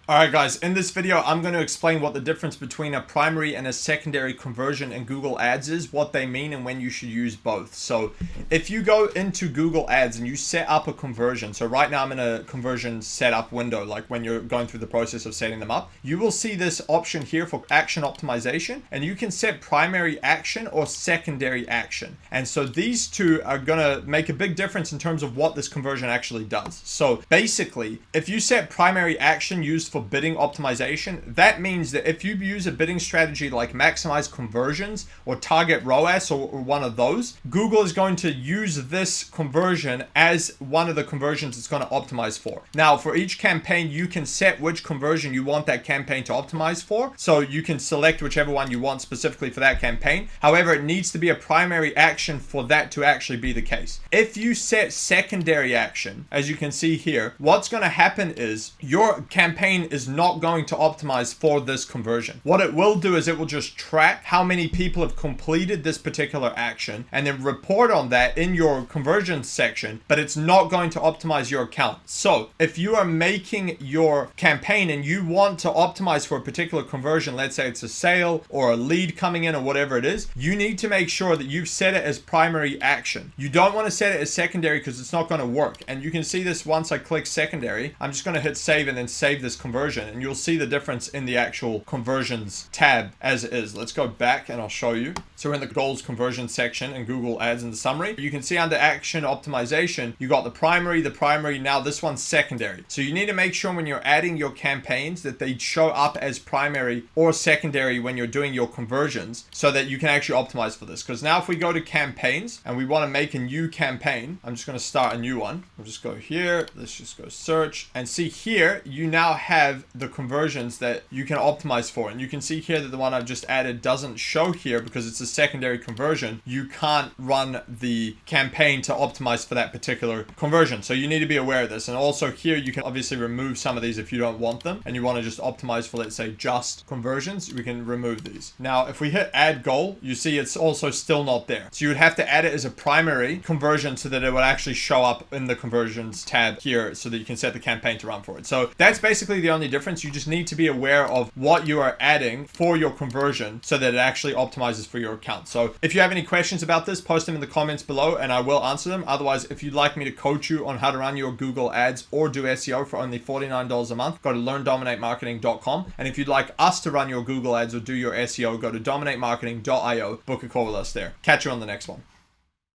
Alright guys, in this video I'm going to explain what the difference between a primary and a secondary conversion in Google Ads is, what they mean, and when you should use both. So if you go into Google Ads and you set up a conversion, so right now I'm in a conversion setup window, like when you're going through the process of setting them up, you will see this option here for action optimization, and you can set primary action or secondary action. And so these two are going to make a big difference in terms of what this conversion actually does. So basically, if you set primary action used for bidding optimization, that means that if you use a bidding strategy like maximize conversions or target ROAS or one of those, Google is going to use this conversion as one of the conversions it's going to optimize for. Now, for each campaign, you can set which conversion you want that campaign to optimize for. So you can select whichever one you want specifically for that campaign. However, it needs to be a primary action for that to actually be the case. If you set secondary action, as you can see here, what's going to happen is your campaign is not going to optimize for this conversion. What it will do is it will just track how many people have completed this particular action and then report on that in your conversion section, but it's not going to optimize your account. So if you are making your campaign and you want to optimize for a particular conversion, let's say it's a sale or a lead coming in or whatever it is, you need to make sure that you've set it as primary action. You don't want to set it as secondary because it's not going to work. And you can see this once I click secondary. I'm just going to hit save and then save this conversion, and you'll see the difference in the actual conversions tab as it is. Let's go back and I'll show you. So we're in the goals conversion section in Google Ads in the summary. You can see under action optimization, you got the primary, now this one's secondary. So you need to make sure when you're adding your campaigns that they show up as primary or secondary when you're doing your conversions so that you can actually optimize for this. Because now if we go to campaigns and we want to make a new campaign, I'm just going to start a new one. We'll just go here. Let's just go search and see here, you now have the conversions that you can optimize for. And you can see here that the one I've just added doesn't show here because it's a secondary conversion. You can't run the campaign to optimize for that particular conversion. So you need to be aware of this. And also here, you can obviously remove some of these if you don't want them and you want to just optimize for, let's say, just conversions. We can remove these. Now, if we hit add goal, you see it's also still not there. So you would have to add it as a primary conversion so that it would actually show up in the conversions tab here so that you can set the campaign to run for it. So that's basically the only difference. You just need to be aware of what you are adding for your conversion so that it actually optimizes for your account. So if you have any questions about this, post them in the comments below and I will answer them. Otherwise, if you'd like me to coach you on how to run your Google Ads or do SEO for only $49 a month, go to learndominatemarketing.com. And if you'd like us to run your Google Ads or do your SEO, go to dominatemarketing.io. Book a call with us there. Catch you on the next one.